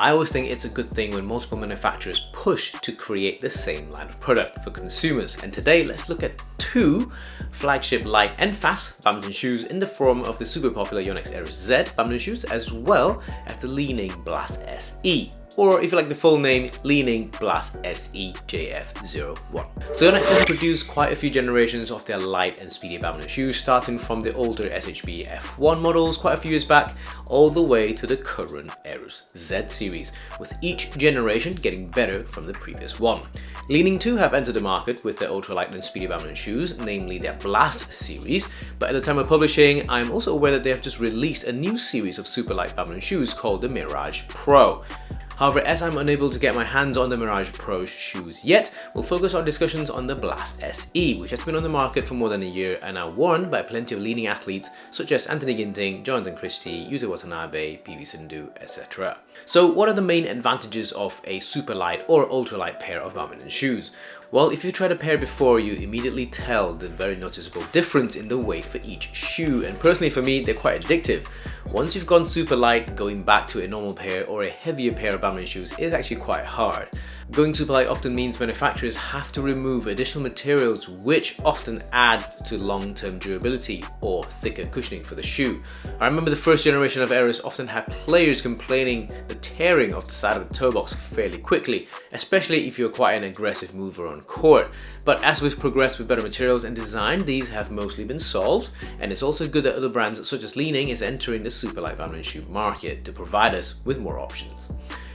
I always think it's a good thing when multiple manufacturers push to create the same line of product for consumers. And today, let's look at two flagship light and fast badminton shoes in the form of the super popular Yonex Aerus Z badminton shoes, as well as the Li Ning Blast SE. Or if you like the full name, Li Ning Blast SE JF01. So Yonex has produced quite a few generations of their light and speedy badminton shoes, starting from the older SHB F1 models quite a few years back, all the way to the current Aerus Z series, with each generation getting better from the previous one. Li Ning too have entered the market with their ultralight and speedy badminton shoes, namely their Blast series, but at the time of publishing, I'm also aware that they have just released a new series of super light badminton shoes called the Mirage Pro. However, as I'm unable to get my hands on the Mirage Pro shoes yet, we'll focus our discussions on the Blast SE, which has been on the market for more than a year and are worn by plenty of leading athletes such as Anthony Ginting, Jonatan Christie, Yuta Watanabe, Sindhu, etc. So what are the main advantages of a super light or ultralight pair of badminton shoes? Well, if you tried a pair before, you immediately tell the very noticeable difference in the weight for each shoe, and personally for me, they're quite addictive. Once you've gone super light, going back to a normal pair or a heavier pair of badminton shoes is actually quite hard. Going super light often means manufacturers have to remove additional materials, which often adds to long-term durability or thicker cushioning for the shoe. I remember the first generation of Aerus often had players complaining the tearing of the side of the toe box fairly quickly, especially if you're quite an aggressive mover on court. But as we've progressed with better materials and design, these have mostly been solved, and it's also good that other brands such as Li Ning is entering the super light badminton shoe market to provide us with more options.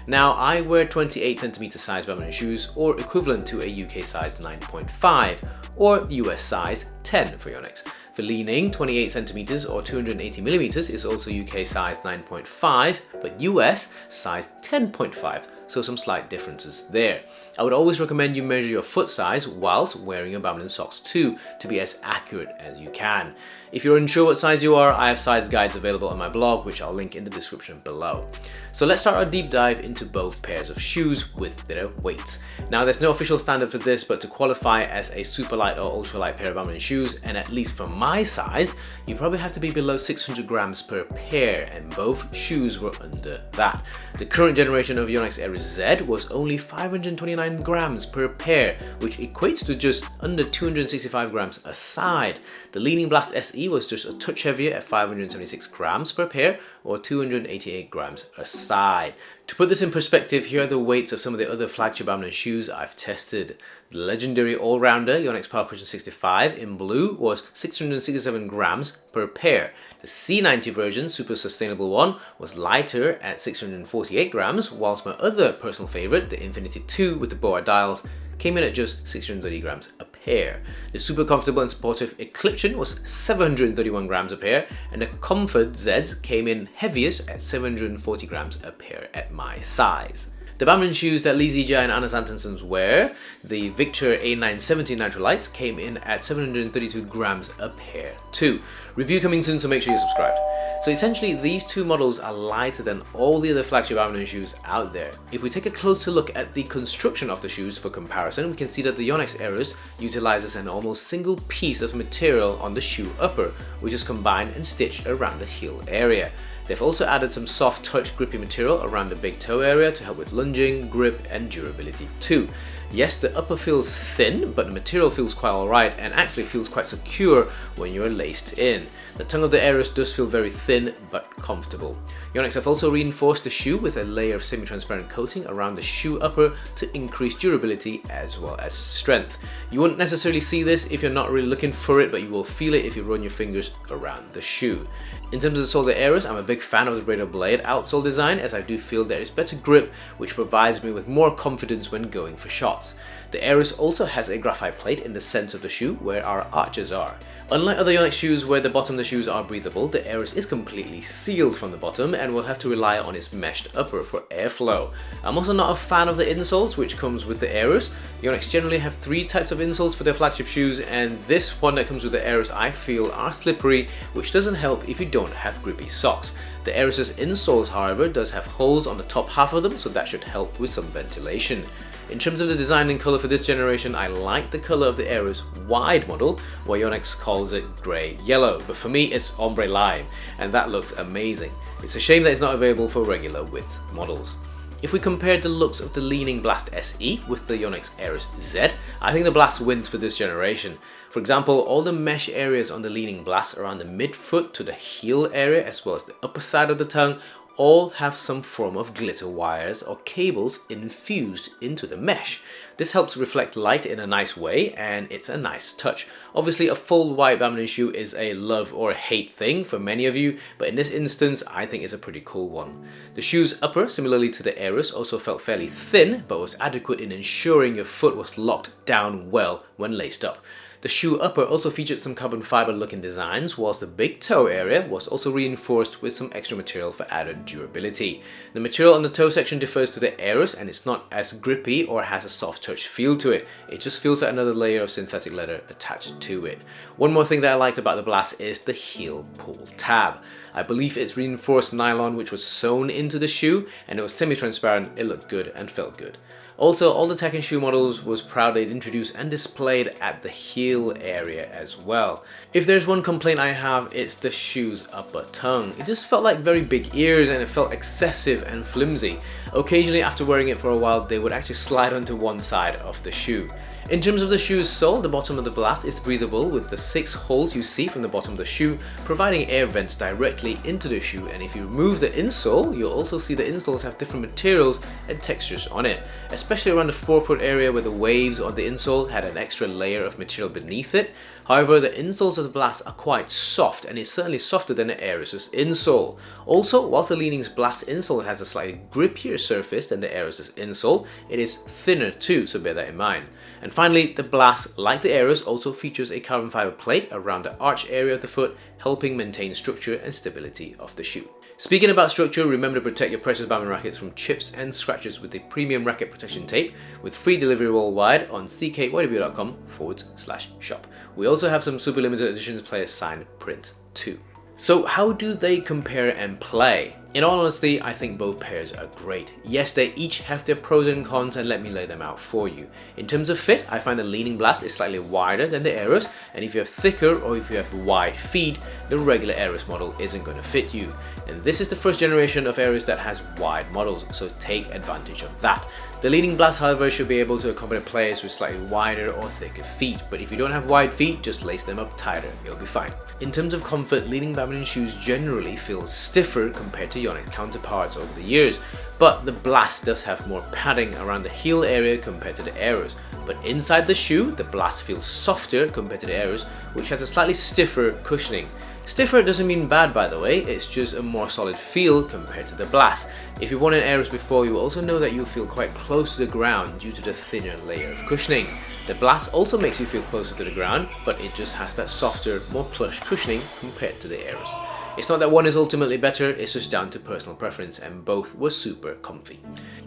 Now, I wear 28cm size badminton shoes, or equivalent to a UK size 9.5 or US size 10 for Yonex. For Li Ning, 28cm or 280mm is also UK size 9.5, but US size 10.5, so some slight differences there. I would always recommend you measure your foot size whilst wearing your badminton socks too, to be as accurate as you can. If you're unsure what size you are, I have size guides available on my blog, which I'll link in the description below. So let's start our deep dive into both pairs of shoes with their weights. Now, there's no official standard for this, but to qualify as a super light or ultralight pair of badminton shoes, and at least for my size, you probably have to be below 600 grams per pair, and both shoes were under that. The current generation of Yonex Aerus Z was only 529 grams per pair, which equates to just under 265 grams a side. The Li Ning Blast SE was just a touch heavier at 576 grams per pair, or 288 grams a side. To put this in perspective, here are the weights of some of the other flagship badminton shoes I've tested. The legendary all-rounder Yonex Power Cushion 65 in blue was 667 grams per pair. The C90 version, super sustainable one, was lighter at 648 grams, whilst my other personal favourite, the Infinity 2 with the boa dials, came in at just 630 grams a pair. The super comfortable and supportive Eclipsion was 731 grams a pair, and the Comfort Zs came in heaviest at 740 grams a pair at my size. The badminton shoes that Lee Zijia and Anders Antonsens wear, the Victor A970 Nitrolights, came in at 732 grams a pair too. Review coming soon, so make sure you're subscribed. So essentially, these two models are lighter than all the other flagship badminton shoes out there. If we take a closer look at the construction of the shoes for comparison, we can see that the Yonex Aerus utilizes an almost single piece of material on the shoe upper, which is combined and stitched around the heel area. They've also added some soft touch grippy material around the big toe area to help with lunging, grip and durability too. Yes, the upper feels thin, but the material feels quite alright and actually feels quite secure when you're laced in. The tongue of the Aerus does feel very thin but comfortable. Yonex have also reinforced the shoe with a layer of semi-transparent coating around the shoe upper to increase durability as well as strength. You won't necessarily see this if you're not really looking for it, but you will feel it if you run your fingers around the shoe. In terms of the sole of the Aerus, I'm a big fan of the Radial Blade outsole design, as I do feel there is better grip, which provides me with more confidence when going for shots. The Aerus also has a graphite plate in the center of the shoe where our arches are. Unlike other Yonex shoes where the bottom of the shoes are breathable, the Aerus is completely sealed from the bottom and will have to rely on its meshed upper for airflow. I'm also not a fan of the insoles which comes with the Aerus. Yonex generally have three types of insoles for their flagship shoes, and this one that comes with the Aerus I feel are slippery, which doesn't help if you don't have grippy socks. The Aerus's insoles, however, does have holes on the top half of them, so that should help with some ventilation. In terms of the design and colour for this generation, I like the colour of the Aerus wide model, where Yonex calls it grey yellow, but for me it's ombre lime, and that looks amazing. It's a shame that it's not available for regular width models. If we compare the looks of the Li Ning Blast SE with the Yonex Aerus Z, I think the Blast wins for this generation. For example, all the mesh areas on the Li Ning Blast around the midfoot to the heel area as well as the upper side of the tongue all have some form of glitter wires or cables infused into the mesh. This helps reflect light in a nice way and it's a nice touch. Obviously a full white badminton shoe is a love or hate thing for many of you, but in this instance I think it's a pretty cool one. The shoe's upper, similarly to the Aerus, also felt fairly thin but was adequate in ensuring your foot was locked down well when laced up. The shoe upper also featured some carbon fiber looking designs, whilst the big toe area was also reinforced with some extra material for added durability. The material on the toe section differs to the Aerus and it's not as grippy or has a soft touch feel to it. It just feels like another layer of synthetic leather attached to it. One more thing that I liked about the Blast is the heel pull tab. I believe it's reinforced nylon which was sewn into the shoe and it was semi-transparent, it looked good and felt good. Also, all the tech and shoe models was proudly introduced and displayed at the heel area as well. If there's one complaint I have, it's the shoe's upper tongue. It just felt like very big ears and it felt excessive and flimsy. Occasionally after wearing it for a while, they would actually slide onto one side of the shoe. In terms of the shoe's sole, the bottom of the Blast is breathable with the 6 holes you see from the bottom of the shoe, providing air vents directly into the shoe, and if you remove the insole, you'll also see the insoles have different materials and textures on it, especially around the forefoot area where the waves on the insole had an extra layer of material beneath it. However, the insoles of the Blast are quite soft and it's certainly softer than the Aerus's insole. Also, whilst the Li Ning's Blast insole has a slightly grippier surface than the Aerus's insole, it is thinner too, so bear that in mind. And finally, the Blast, like the Aerus, also features a carbon fiber plate around the arch area of the foot, helping maintain structure and stability of the shoe. Speaking about structure, remember to protect your precious badminton rackets from chips and scratches with the premium racket protection tape with free delivery worldwide on ckYW.com/shop. We also have some super limited editions player signed prints too. So how do they compare and play? In all honesty, I think both pairs are great. Yes, they each have their pros and cons and let me lay them out for you. In terms of fit, I find the Li Ning Blast is slightly wider than the Aerus, and if you have thicker or if you have wide feet, the regular Aerus model isn't going to fit you. And this is the first generation of Aerus that has wide models, so take advantage of that. The Li Ning Blast, however, should be able to accommodate players with slightly wider or thicker feet, but if you don't have wide feet, just lace them up tighter, you'll be fine. In terms of comfort, Li Ning badminton shoes generally feel stiffer compared to Yonex counterparts over the years, but the Blast does have more padding around the heel area compared to the Aerus. But inside the shoe, the Blast feels softer compared to the Aerus, which has a slightly stiffer cushioning. Stiffer doesn't mean bad, by the way, it's just a more solid feel compared to the Blast. If you've worn an Aerus before, you will also know that you'll feel quite close to the ground due to the thinner layer of cushioning. The Blast also makes you feel closer to the ground, but it just has that softer, more plush cushioning compared to the Aerus. It's not that one is ultimately better, it's just down to personal preference, and both were super comfy.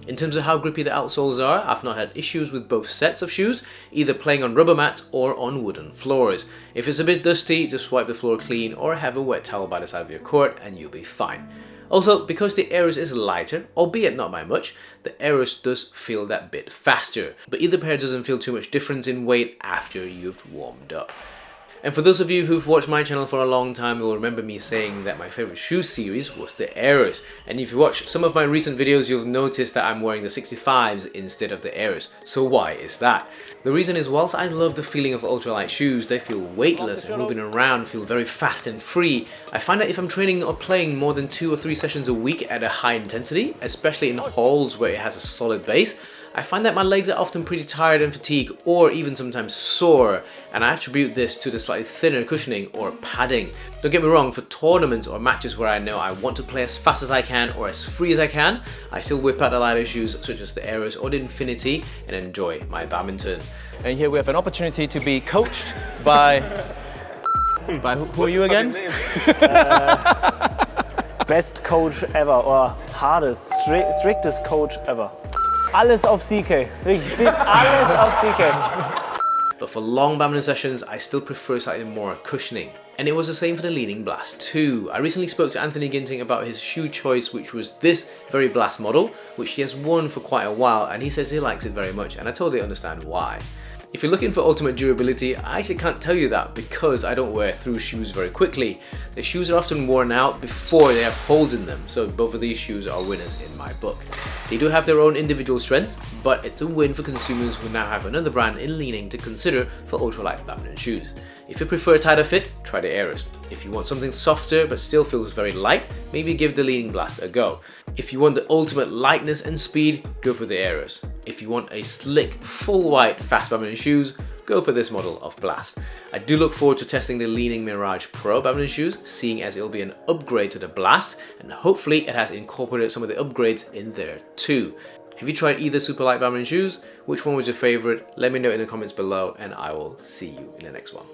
In terms of how grippy the outsoles are, I've not had issues with both sets of shoes, either playing on rubber mats or on wooden floors. If it's a bit dusty, just wipe the floor clean or have a wet towel by the side of your court and you'll be fine. Also, because the Aerus is lighter, albeit not by much, the Aerus does feel that bit faster, but either pair doesn't feel too much difference in weight after you've warmed up. And for those of you who've watched my channel for a long time, you'll remember me saying that my favorite shoe series was the Aerus. And if you watch some of my recent videos, you'll notice that I'm wearing the 65s instead of the Aerus. So why is that? The reason is, whilst I love the feeling of ultralight shoes, they feel weightless and moving around feel very fast and free. I find that if I'm training or playing more than 2 or 3 sessions a week at a high intensity, especially in halls where it has a solid base, I find that my legs are often pretty tired and fatigued, or even sometimes sore, and I attribute this to the slightly thinner cushioning or padding. Don't get me wrong, for tournaments or matches where I know I want to play as fast as I can or as free as I can, I still whip out the lighter shoes such as the Aerus or the Infinity and enjoy my badminton. And here we have an opportunity to be coached by who are you again? Best coach ever, or hardest, strictest coach ever. Alles auf CK. Wirklich, spielt alles auf CK. But for long badminton sessions, I still prefer slightly more cushioning. And it was the same for the Li Ning Blast too. I recently spoke to Anthony Ginting about his shoe choice, which was this very Blast model, which he has worn for quite a while, and he says he likes it very much, and I totally understand why. If you're looking for ultimate durability, I actually can't tell you that because I don't wear through shoes very quickly. The shoes are often worn out before they have holes in them, so both of these shoes are winners in my book. They do have their own individual strengths, but it's a win for consumers who now have another brand in Li Ning to consider for ultralight badminton shoes. If you prefer a tighter fit, try the Aerus. If you want something softer but still feels very light, maybe give the Li Ning Blast a go. If you want the ultimate lightness and speed, go for the Aerus. If you want a slick, full white, fast badminton shoes, go for this model of Blast. I do look forward to testing the Li Ning Mirage Pro badminton shoes, seeing as it'll be an upgrade to the Blast, and hopefully it has incorporated some of the upgrades in there too. Have you tried either super light badminton shoes? Which one was your favorite? Let me know in the comments below, and I will see you in the next one.